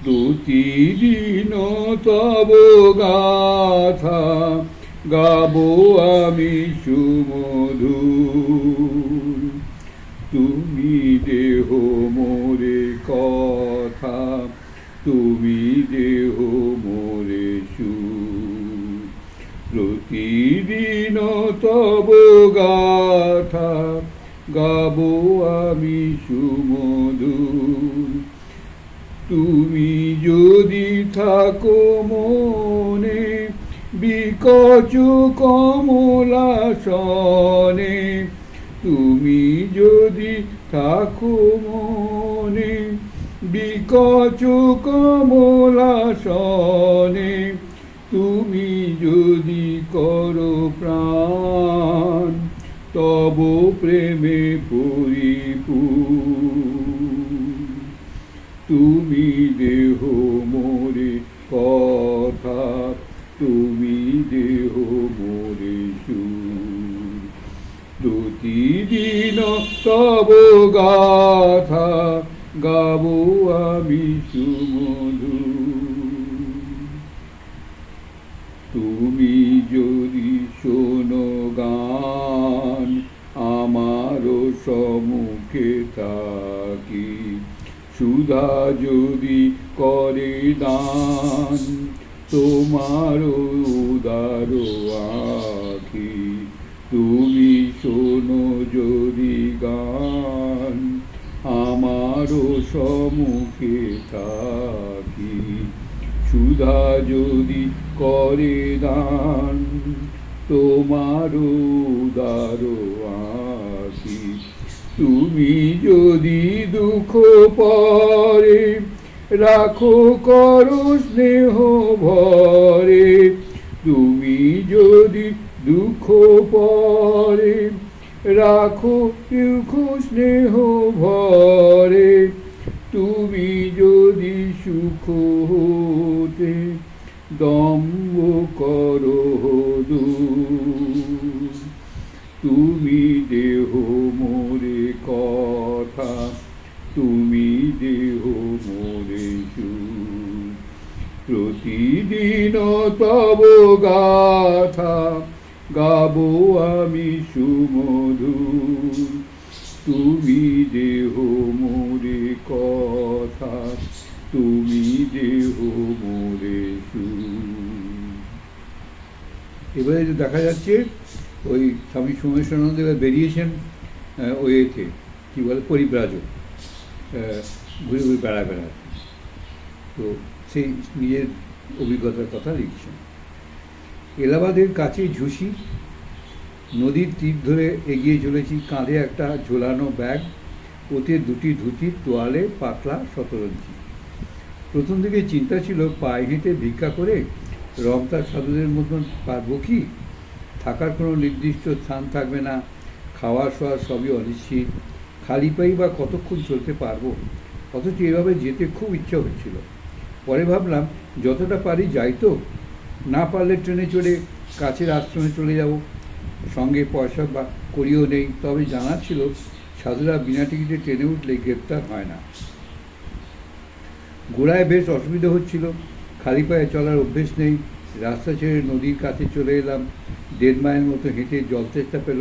প্রতিদিন তব গাথা গাবো আমি সুমধুর। তুমি দেহ মোরে কথা, তুমি দেহ মোরে সুর। প্রতিদিন তব গাথা গাবো আমি সুমধুর। তুমি যদি থাকো মনে বিকচ কমলাসনে, তুমি যদি থাকো মনে বিকচ কমলাসনে, তুমি যদি করো প্রাণ তব প্রেমে পরিপূর্ণ। তুমি দেহ মোরে কথা, তুমি দেহ মোরে সুর। প্রতিদিন তব গাথা গাবো আমি সুমধুর। তুমি যদি শোনো গান আমারও সম্মুখে থাকি, সুধা যদি করে দান তোমার উদার আখি। তুমি শোনো যদি গান আমারও সম্মুখে থাকি, সুধা যদি করে দান তোমার উদার আখি। তুমি যদি দুঃখ পরে রাখো করো স্নেহ ভরে, তুমি যদি দুঃখ পরে রাখো দুঃখ স্নেহ ভরে, তুমি যদি সুখ হতে দম্ভ করো দূর। তুমি দেহ মোরে কথা, তুমি দেহ মোরে সুর। প্রতিদিন তব গাথা গাবো আমি সুমধুর। তুমি দেহ মোরে কথা, তুমি দেহ মোরে সুর। এবারে যে দেখা যাচ্ছে ওই স্বামী সোমেশ্বরানন্দ এবার বেরিয়েছেন ওই এতে কী বলে পরিব্রাজক, ঘুরে ঘুরে বেড়াচ্ছে। তো সেই নিজের অভিজ্ঞতার কথা লিখছেন। এলাহাবাদের কাছে ঝুসি, নদীর তীর ধরে এগিয়ে চলেছি, কাঁধে একটা ঝোলানো ব্যাগ, ওতে দুটি ধুতির তোয়ালে পাতলা শতরঞ্জি। প্রথম দিকে চিন্তা ছিল পায়ে হেঁটে ভিক্ষা করে রমতার সাধুদের মতন পারবো কি, থাকার কোনো নির্দিষ্ট স্থান থাকবে না, খাওয়া শোয়া সবই অনিশ্চিত, খালি পাই বা কতক্ষণ চলতে পারবো। অথচ এভাবে যেতে খুব ইচ্ছা হচ্ছিল। পরে ভাবলাম যতটা পারি যাই, তো না পারলে ট্রেনে চড়ে কাছের আশ্রমে চলে যাব। সঙ্গে পয়সা বা করিও নেই, তবে জানা ছিল সাধুরা বিনা টিকিটে ট্রেনে উঠলে গ্রেপ্তার হয় না। গোড়ায় বেশ অসুবিধা হচ্ছিল, খালি পায়ে চলার অভ্যেস নেই। রাস্তা ছেড়ে নদীর কাছে চলে এলাম। 1.5 মাইল মতো হেঁটে জল চেষ্টা পেল।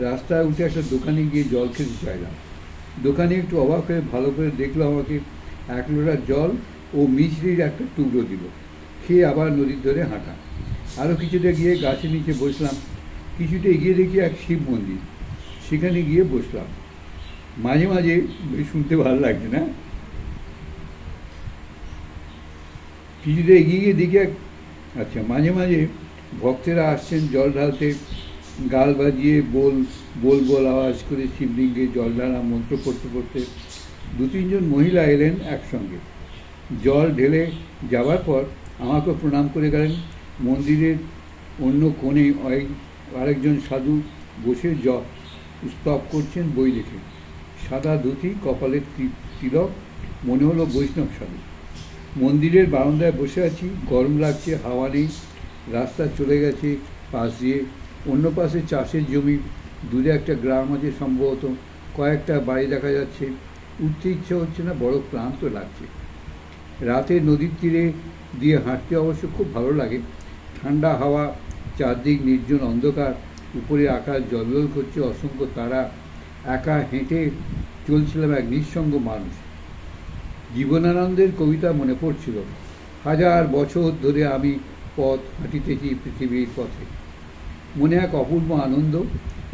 রাস্তায় উঠে একটা দোকানে গিয়ে জল খেতে চাইলাম। দোকানে একটু অবাক হয়ে ভালো করে দেখলো আমাকে, 1 লোটা জল ও মিছরির একটা টুকরো দিল। খেয়ে আবার নদীর ধরে হাঁটা। আরও কিছুটা গিয়ে গাছের নিচে বসলাম। কিছুটা এগিয়ে দেখি এক শিব মন্দির, সেখানে গিয়ে বসলাম। মাঝে মাঝে শুনতে ভালো লাগছে না, কিছুটা এগিয়ে গিয়ে দেখি আচ্ছা মাঝে মাঝে ভক্তেরা আসছেন জল ঢালতে। গাল বাজিয়ে বল বল বল আওয়াজ করে শিবলিঙ্গে জল ঢালা মন্ত্র পড়তে পড়তে 2-3 জন মহিলা এলেন একসঙ্গে। জল ঢেলে যাওয়ার পর আমাকে প্রণাম করে গেলেন। মন্দিরের অন্য কোণে আরেকজন সাধু বসে স্তব করছেন বই দেখে। সাদা ধুতি, কপালের তিলক, মনে হলো বৈষ্ণব সাধু। মন্দিরের বারান্দায় বসে আছি, গরম লাগছে, হাওয়া নেই। রাস্তা চলে গেছে পাশ দিয়ে, অন্য পাশে চাষের জমি, দূরে একটা গ্রাম আছে সম্ভবত, কয়েকটা বাড়ি দেখা যাচ্ছে। উঠতে ইচ্ছে হচ্ছে না, বড় ক্লান্ত লাগছে। রাতে নদীর তীরে দিয়ে হাঁটতে অবশ্য খুব ভালো লাগে। ঠান্ডা হাওয়া, চারদিক নির্জন অন্ধকার, উপরে আকাশ জলজল করছে অসংখ্য তারা। একা হেঁটে চলছিলাম এক নিঃসঙ্গ মানুষ। জীবনানন্দের কবিতা মনে পড়ছিল, হাজার বছর ধরে আমি পথ হাঁটিতেছি পৃথিবীর পথে। মনে এক অপূর্ব আনন্দ।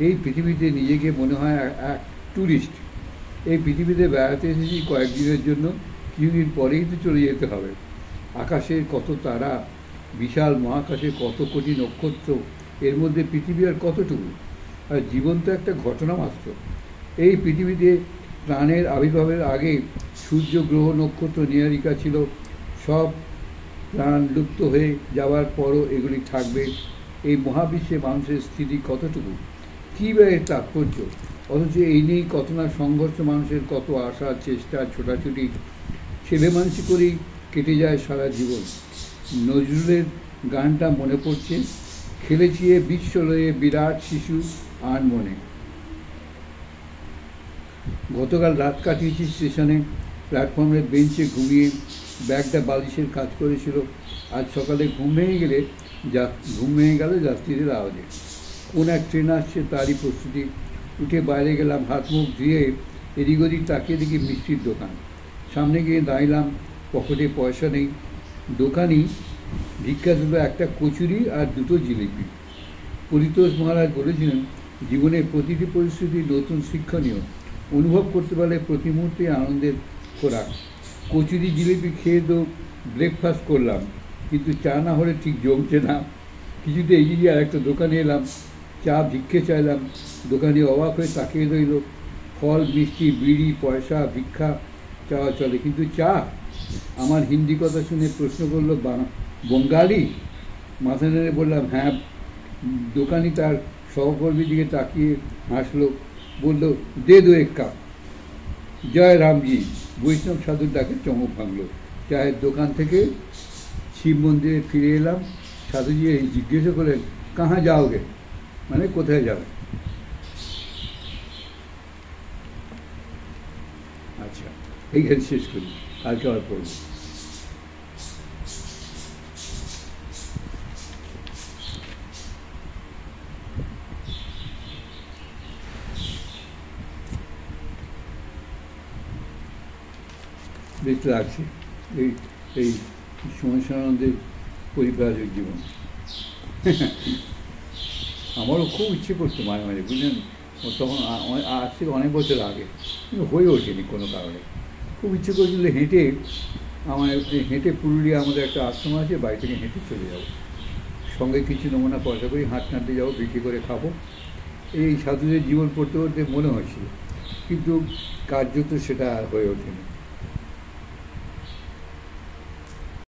এই পৃথিবীতে নিজেকে মনে হয় এক ট্যুরিস্ট। এই পৃথিবীতে বেড়াতে এসেছি কয়েকদিনের জন্য, কিছুদিন পরেই তো চলে যেতে হবে। আকাশের কত তারা, বিশাল মহাকাশে কত কোটি নক্ষত্র, এর মধ্যে পৃথিবী আর কতটুকু? আর জীবন তো একটা ঘটনা মাত্র। এই পৃথিবীতে প্রাণের আবির্ভাবের আগে সূর্য, গ্রহ, নক্ষত্র, নীহারিকা ছিল। সব প্রাণ লুপ্ত হয়ে যাওয়ার পরও এগুলি থাকবে। এই মহাবিশ্বে মানুষের স্থিতি কতটুকু, কী বা এর তাৎপর্য? অথচ এই নিয়েই কত না সংঘর্ষ, মানুষের কত আশা, চেষ্টা, ছোটাছুটি, ছেলে মানুষ করেই কেটে যায় সারা জীবন। নজরুলের গানটা মনে পড়ছে, খেলেছি এ বিশ্ব লয়ে বিরাট শিশু আন মনে। গতকাল রাত কাটিয়েছি স্টেশনে, প্ল্যাটফর্মের বেঞ্চে ঘুমিয়ে। ব্যাগটা বালিশের কাজ করেছিল। আজ সকালে ঘুম ভেঙে গেল যাত্রীদের আওয়াজে। কোন এক ট্রেন আসছে তারই প্রস্তুতি। উঠে বাইরে গেলাম, হাত মুখ ধুয়ে এদিক ওদিক তাকিয়ে দেখি মিষ্টির দোকান। সামনে গিয়ে দাঁড়ালাম, পকেটে পয়সা নেই। দোকানি ভিক্ষা দিল একটা কচুরি আর দুটো জিলিপি। পরিতোষ মহারাজ বলেছিলেন, জীবনের প্রতিটি পরিস্থিতি নতুন শিক্ষণীয়, অনুভব করতে পারলে প্রতি মুহূর্তে আনন্দের খোরাক। কচুরি জিলিপি খেয়ে তো ব্রেকফাস্ট করলাম, কিন্তু চা না হলে ঠিক জমছে না। কিছুতে এগিয়ে গিয়ে আর একটা দোকানে এলাম, চা ভিক্ষে চাইলাম। দোকানি অবাক হয়ে তাকিয়ে রইল। ফল, মিষ্টি, বিড়ি, পয়সা, ভিক্ষা চাওয়া চলে, কিন্তু চা? আমার হিন্দি কথা শুনে প্রশ্ন করলো, বঙ্গালি? মাথা নেড়ে বললাম হ্যাঁ। দোকানি তার সহকর্মীর দিকে তাকিয়ে হাসলো, বলল, দে দো এক কাপ। জয় রামজি, বৈষ্ণব সাধুর ডাকে চমক ভাঙল। চায়ের দোকান থেকে শিব মন্দিরে ফিরে এলাম। সাধুজি জিজ্ঞেস করলেন, কাহা যাওগে, মানে কোথায় যাবে? আচ্ছা, এইখানে শেষ করি, কালকে আবার পড়ব। বেশ লাগছে এই এই সমস্যানন্দের পরিব্রাজক জীবন। আমারও খুব ইচ্ছে করতো মাঝে মাঝে, বুঝলেন, তখন আজ থেকে অনেক বছর আগে, কিন্তু হয়ে ওঠেনি কোনো কারণে। খুব ইচ্ছে করছিল হেঁটে পুরুলিয়া আমাদের একটা আশ্রম আছে, বাড়ি থেকে হেঁটে চলে যাবো, সঙ্গে কিছু নমুনা পয়সা করে হাঁটতে যাবো, বিক্রি করে খাবো। এই সাধুদের জীবন পড়তে পড়তে মনে হয়েছিল, কিন্তু কার্যত সেটা আর হয়ে ওঠেনি।